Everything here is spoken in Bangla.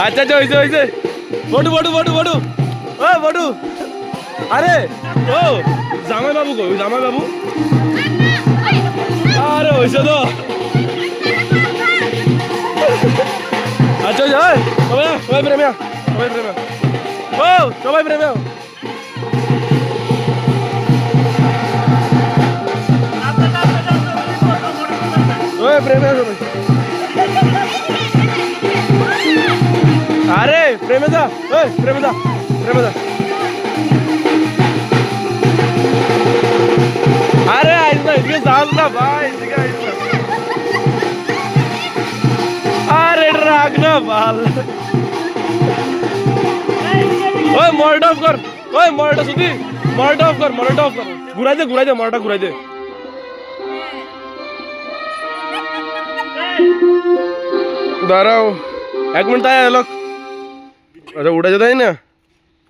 আচ্ছা আচ্ছা হয়েছে হয়েছে বটু বটু বটু বটু ও বটু আরে ও জামাই বাবু কই জামাই বাবু আরে হয়েছে তো আচ্ছা সবাই প্রেমিয়া সবাই প্রেমিয়া ও সবাই প্রেমিয়া ওই প্রেমিয়া সবাই আরে প্রেমিদা ওই প্রেমিদা প্রেমিদা আরে আইস না এদিকে যাস না ভাই এদিকে আইস না আরে রাগ না ভাল ওই মরটা অফ কর ওই মরটা সুদি মরটা অফ কর ঘুরাই দে মরটা ঘুরাই দে দাঁড়াও 1 মিনিট আয় লোক আচ্ছা উঠে যেতে না